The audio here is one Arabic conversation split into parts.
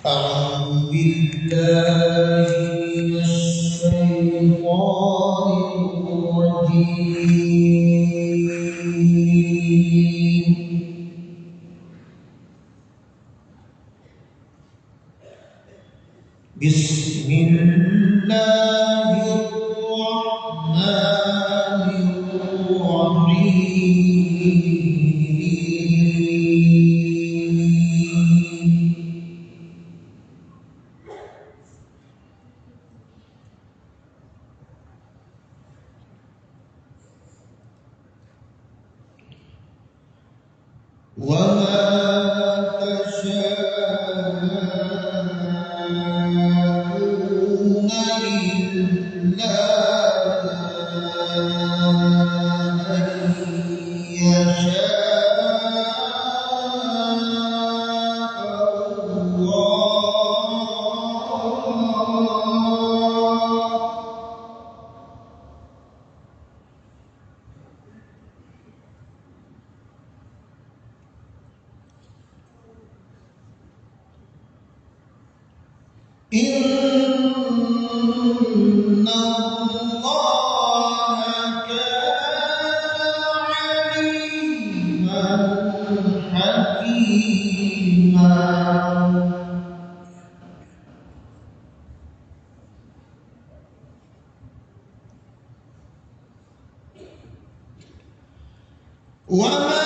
أعوذ بالله من الشيطان الرجيم. بسم الله الرحمن الرحيم. وما تشاءون إلا أن يشاء الله. إن الله كان عليما حكيما. وما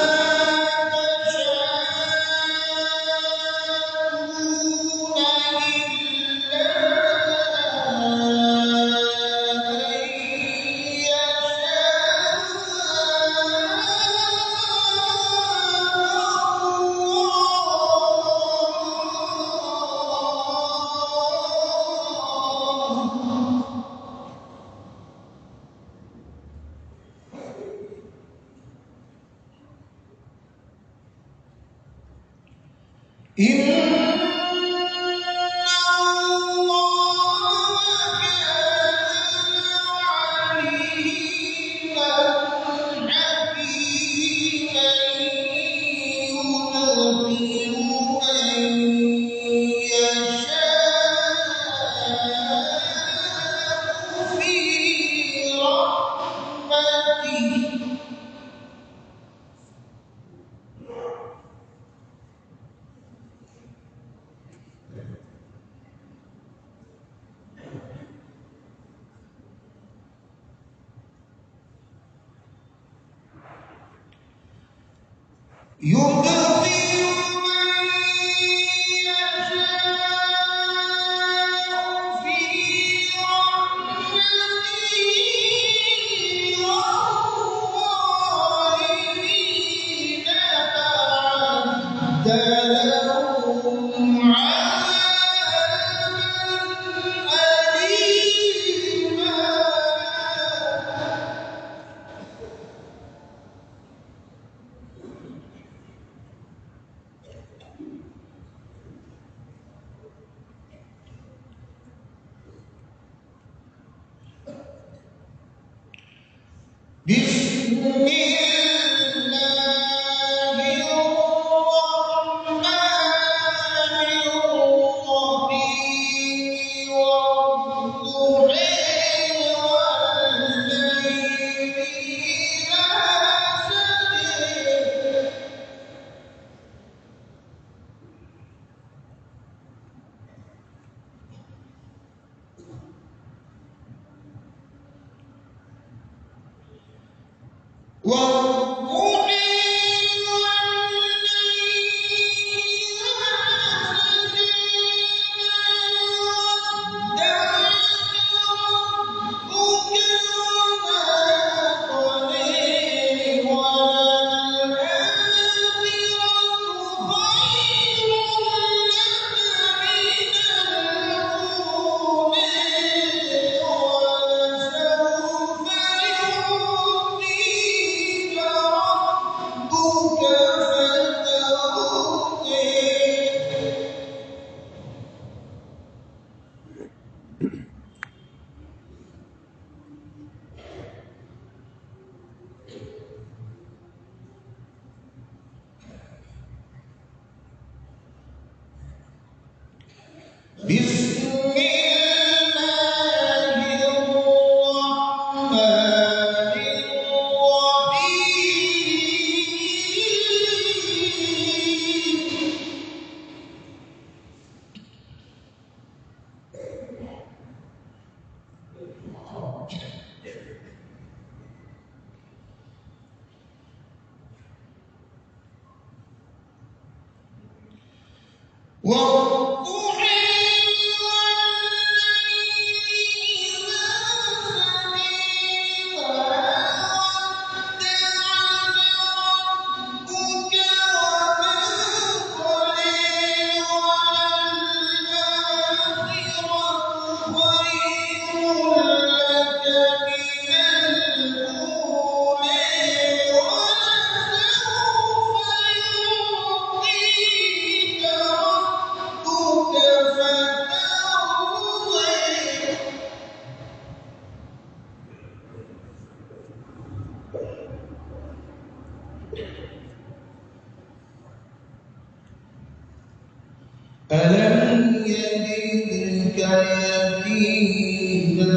إن الله كان عليما حكيما. يدخل من يشاء في رحمته. يدخل من يشاء في رحمته والظالمين أعد لهم عذابا أليما. بسم الله الرحمن الرحيم. والضحى والليل إذا سجى. بسم الله الرحمن الرحيم والضحى والليل إذا سجى ما ودعك ربك وما قلى وللآخرة خير لك من الأولى ولسوف يعطيك ربك فترضى ألم يجدك يتيما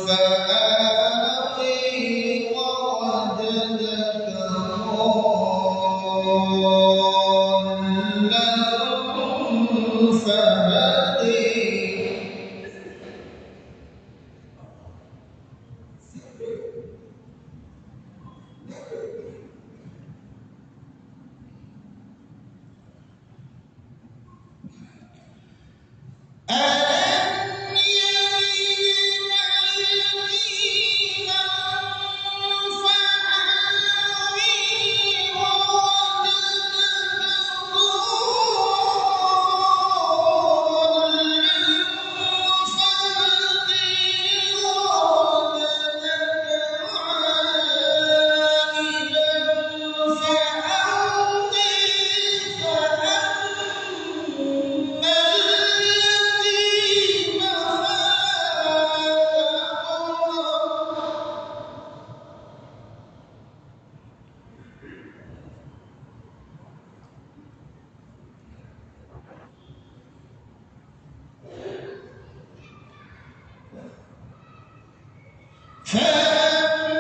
فآوي ووجدك ضالا فهدي ألم يجدك يتيما فآوي ووجدك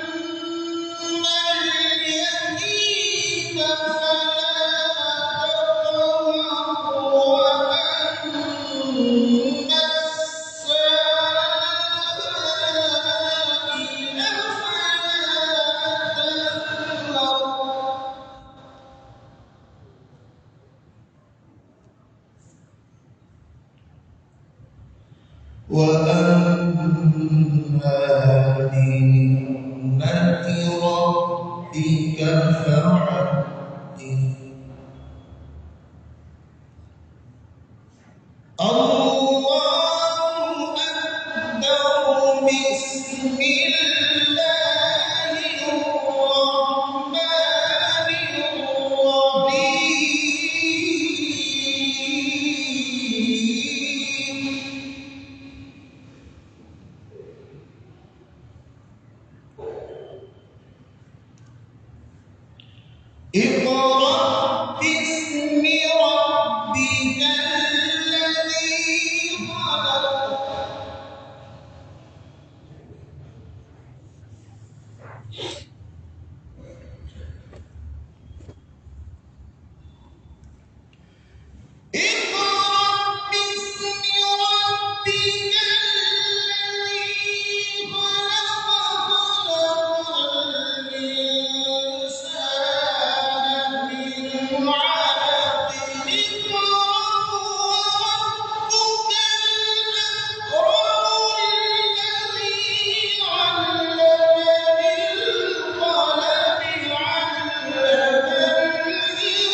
فأما اليتيم فلا تقهر وأما السائل فلا تنهر وأما بنعمة ربك فحدث الله أكبر بسم الله الرحمن الرحيم اقرأ باسم ربك الذي خلق اقرأ باسم ربك الذي خلق خلق الإنسان من علق اقرأ وربك الأكرم الذي علم بالقلم علم الإنسان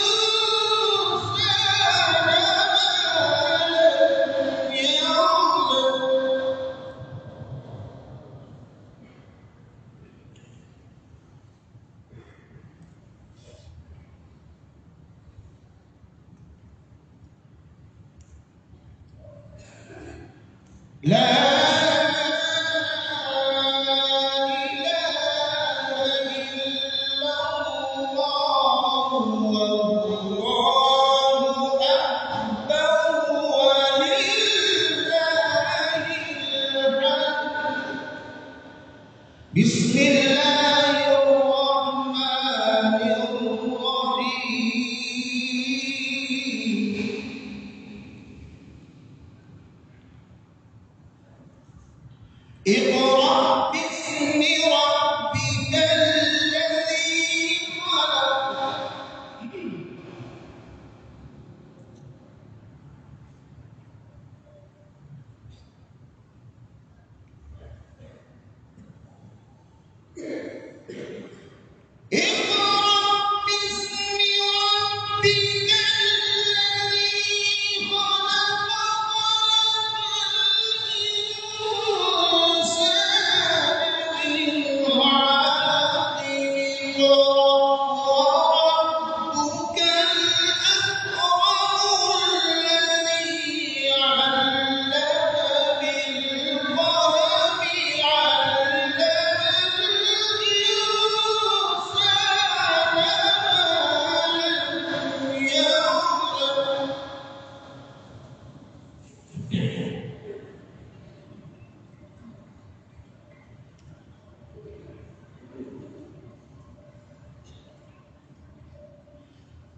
لا إله إلا الله والله أكبر ولله بسم الله الرحمن الرحيم اقرأ باسم ربك الذي خلق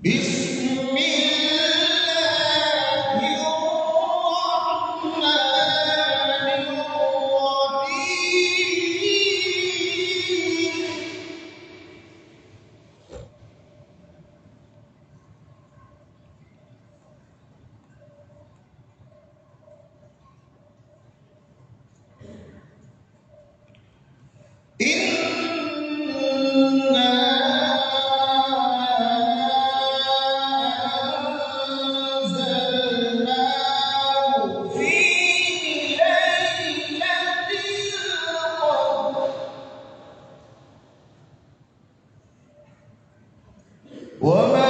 بسم الله الرحمن وما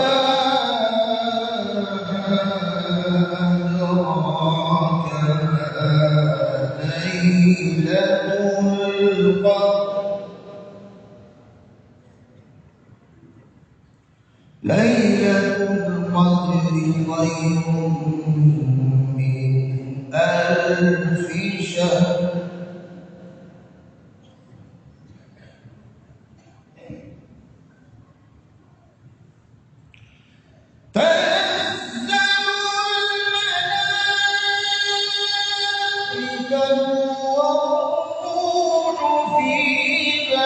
أدراك ما ليلة القدر ليلة القدر خير من ألف شهر تنزل الملائكة والروح فيها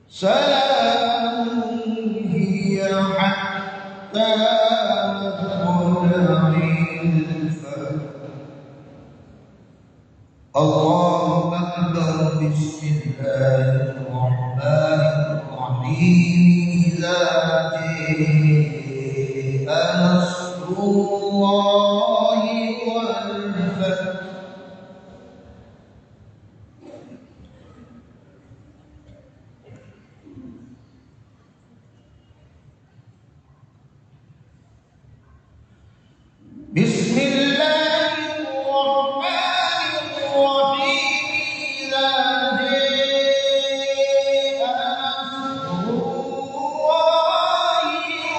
سلام هي حتى مطلع الفجر الله أكبر بسم الله الرحمن الرحيم إذا جاء نصر الله والفتح بسم الله الرحمن الرحيم إذا جاء نصر الله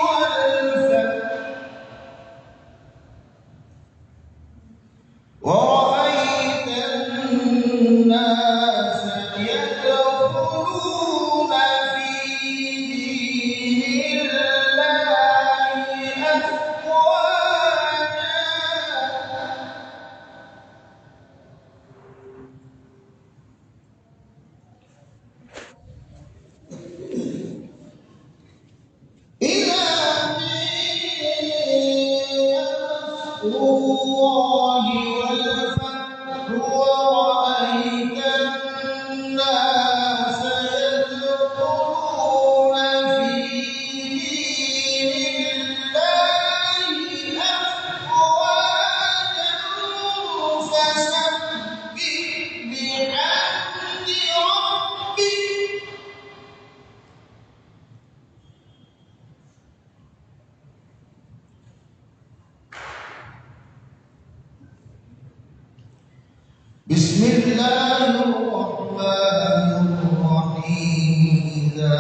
والفتح ورأيت الناس الله والفتح ورأيت الناس يدخلون في دين الله أفواجا فسبح بحمد ربك. بسم الله الرحمن الرحيم. إذا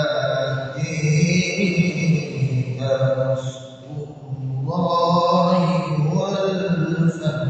جئت نصر الله والفتح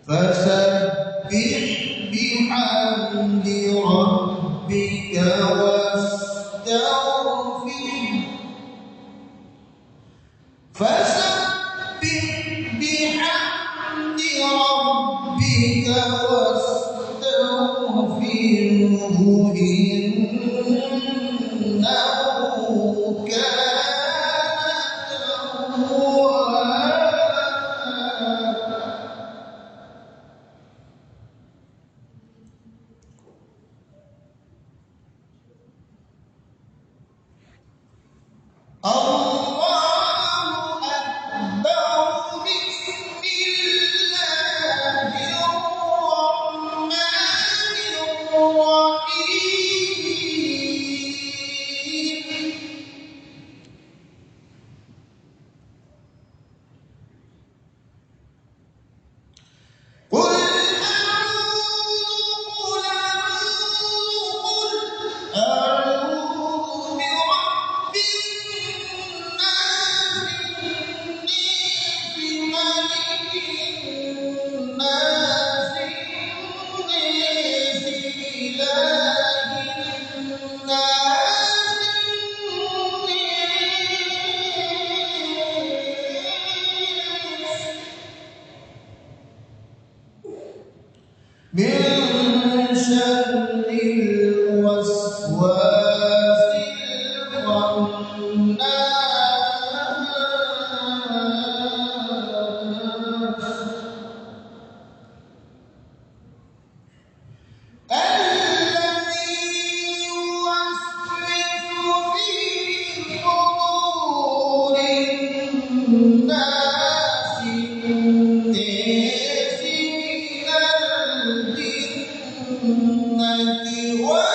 فسبح بحمد ربك واستغفره. فسبح بحمد ربك واستغفره إنه كان توابا. من شر الوسواس الذي يوسوس في صدور الناس من الجنة والناس.